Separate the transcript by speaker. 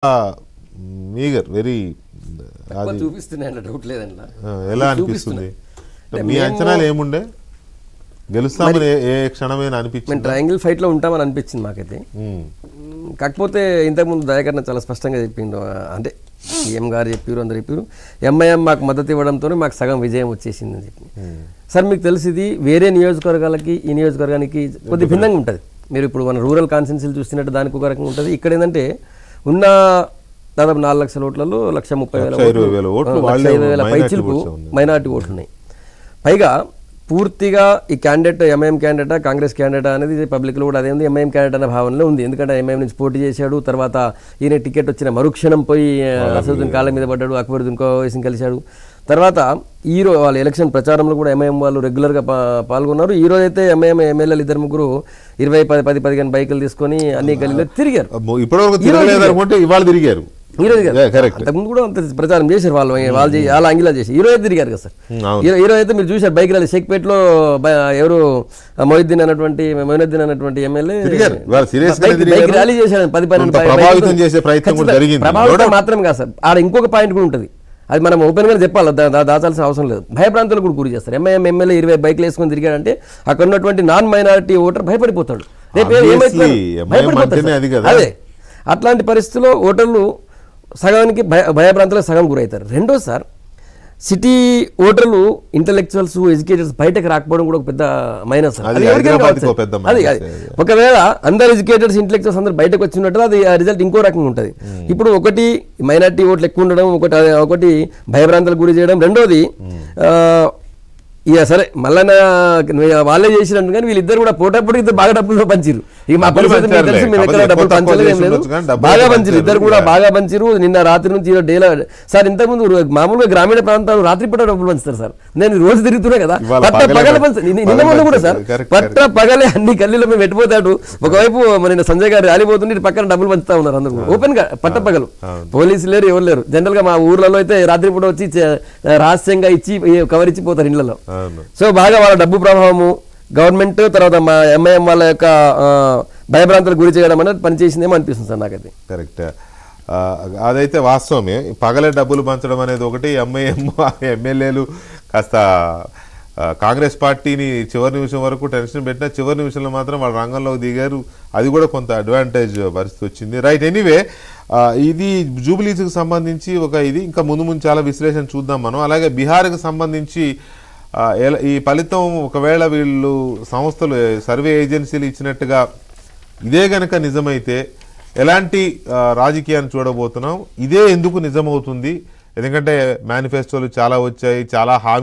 Speaker 1: Meagre very
Speaker 2: చూపిస్తున్నాయి doubt లేదండి.
Speaker 1: ఎలా అనిపిస్తుంది మీ అంచనాలు ఏముండే గెలుస్తామని ఏ క్షణమైనా అనిపించింది?
Speaker 2: మేము ట్రయాంగిల్ ఫైట్ లో ఉంటామని అనిపించింది మాకైతే. కాకపోతే ఇంతకుముందు దయాకరణ చాలా స్పష్టంగా చెప్పిండు, అంటే సీఎం గారు చెప్పారు, అందరు చెప్పారు, ఎంఐఎం మాకు మద్దతు ఇవ్వడంతో మాకు సగం విజయం వచ్చేసింది అని చెప్పి. సార్ మీకు తెలిసింది వేరే నియోజకవర్గాలకి ఈ నియోజకవర్గానికి కొద్ది భిన్నంగా ఉంటుంది. మీరు ఇప్పుడు మన రూరల్ కాన్స్టిట్యున్సీలు చూస్తున్నట్టు దానికి ఒక రకంగా ఉంటుంది. ఇక్కడ ఏంటంటే ఉన్న దాదాపు 4 లక్షల ఓట్లలో 1,30,000 పైచిలుపు మైనార్టీ ఓట్లు ఉన్నాయి. పైగా పూర్తిగా ఈ క్యాండిడేట్ ఎంఐఎం క్యాండిడేటా కాంగ్రెస్ క్యాండిడేటా అనేది పబ్లిక్లో కూడా అదే ఉంది. ఎంఐఎం క్యాండిడేట్ అనే భావనలో ఉంది. ఎందుకంటే ఎంఐఎం నుంచి పోటీ చేశాడు, తర్వాత ఈయన టికెట్ వచ్చిన మరుక్షణం పోయి అసదుద్దీన్ కాళ్ళ మీద పడ్డాడు, అక్బరుద్దీన్ కోవేసిని కలిశాడు. తర్వాత ఈరోజు వాళ్ళ ఎలక్షన్ ప్రచారంలో కూడా ఎంఐఎం వాళ్ళు రెగ్యులర్గా పాల్గొన్నారు. ఈ రోజు అయితే ఎంఐఎం ఎమ్మెల్యేలు 2-3 20-15 బైకులు తీసుకొని అన్ని గల్లీలో తిరిగారు. అంతకుముందు కూడా అంత ప్రచారం చేశారు వాళ్ళు చాలా అంగిలా చేసి. ఈ రోజు తిరిగారు కదా సార్. ఈ రోజు అయితే మీరు చూసారు బైక్ ర్యాలీ షేక్పేటలో ఎవరు మొయినుద్దీన్ అన్నటువంటి ఎమ్మెల్యే బైక్ ర్యాలీ చేశారు. 10-12 ప్రభావితం మాత్రమే కాదు సార్, ఆడ ఇంకొక పాయింట్ కూడా ఉంటుంది. అది మనం ఓపెన్ గా చెప్పాలి, దాచాల్సిన అవసరం లేదు. భయప్రాంతాలు కూడా గురి చేస్తారు. ఎంఐఎం ఎమ్మెల్యే 20 బైక్లు వేసుకొని తిరిగాడంటే అక్కడ ఉన్నటువంటి నాన్ మైనారిటీ ఓటర్ భయపడిపోతాడు. రేపు ఏమైపోతాడు? అదే అట్లాంటి పరిస్థితుల్లో ఓటర్లు సగానికి భయప్రాంతాలకు సగం గురవుతారు. రెండోది సార్, సిటీ ఓటర్లు ఇంటలెక్చువల్స్ ఎడ్యుకేటర్స్ బయటకు రాకపోవడం కూడా ఒక పెద్ద మైనస్. అది ఒకవేళ అందరు ఎడ్యుకేటర్స్ ఇంటలెక్చువల్స్ అందరు బయటకు వచ్చినట్టు అది రిజల్ట్ ఇంకో రకంగా ఉంటుంది. ఇప్పుడు ఒకటి మైనార్టీ ఓట్లు ఎక్కువ ఉండడం, ఒకటి భయభ్రాంతాలకు గురి చేయడం, రెండోది ఇక సరే మళ్ళా వాళ్ళే చేసినట్టు కానీ వీళ్ళిద్దరు కూడా పోటప్పుడు ఇద్దరు బాగా డబ్బులు పంచిరు. ఇక మా పరిస్థితి తెలుసు, మేము ఎక్కడ డబ్బులు పంచలేదు, ఏం లేదు, బాగా పంచిరు. ఇద్దరు కూడా బాగా పంచిరు. నిన్న రాత్రి నుంచి డేలా సార్, ఇంతకుముందు మామూలుగా గ్రామీణ ప్రాంతాలు రాత్రి పూట డబ్బులు పంచుతారు సార్. నేను రోజు తిరుగుతున్నా కదా, పట్ట పగల పంచ నిన్న మొన్న కూడా సార్ పట్ట పగలే అన్ని గల్లీలో మేము పెట్టిపోతాడు. ఒకవైపు మన సంజయ్ గారు రాలిపోతుంటే ఇటు పక్కన డబ్బులు పంచుతా ఉన్నారు అందరూ ఓపెన్ గా పట్ట పగలు. పోలీసులు లేరు, ఎవరు లేరు. జనరల్ గా మా ఊర్లలో అయితే రాత్రి పూట వచ్చి రహస్యంగా ఇచ్చి కవర్ ఇచ్చిపోతారు ఇళ్లలో. సో బాగా వాళ్ళ డబ్బు ప్రభావము, గవర్నమెంట్ తర్వాత మా ఎంఐఎం వాళ్ళ యొక్క భయభ్రాంతులకు గురి చేయడం అనేది పనిచేసిందేమో అనిపిస్తుంది సార్ నాకైతే.
Speaker 1: కరెక్ట్, అదైతే వాస్తవమే. పగలే డబ్బులు పంచడం అనేది ఒకటి. ఎంఐఎం ఎమ్మెల్యేలు కాస్త కాంగ్రెస్ పార్టీని చివరి నిమిషం వరకు టెన్షన్ పెట్టినా చివరి నిమిషంలో మాత్రం వాళ్ళ రంగంలోకి దిగారు. అది కూడా కొంత అడ్వాంటేజ్ పరిస్థితి వచ్చింది. రైట్, ఎనీవే ఇది జూబ్లీస్కి సంబంధించి ఒక ఇది ఇంకా ముందు చాలా విశ్లేషణ చూద్దాం మనం. అలాగే బీహార్కి సంబంధించి ఈ ఫలితం ఒకవేళ వీళ్ళు సంస్థలు సర్వే ఏజెన్సీలు ఇచ్చినట్టుగా ఇదే గనక నిజమైతే ఎలాంటి రాజకీయాన్ని చూడబోతున్నాం? ఇదే ఎందుకు నిజమవుతుంది? ఎందుకంటే మేనిఫెస్టోలు చాలా వచ్చాయి, చాలా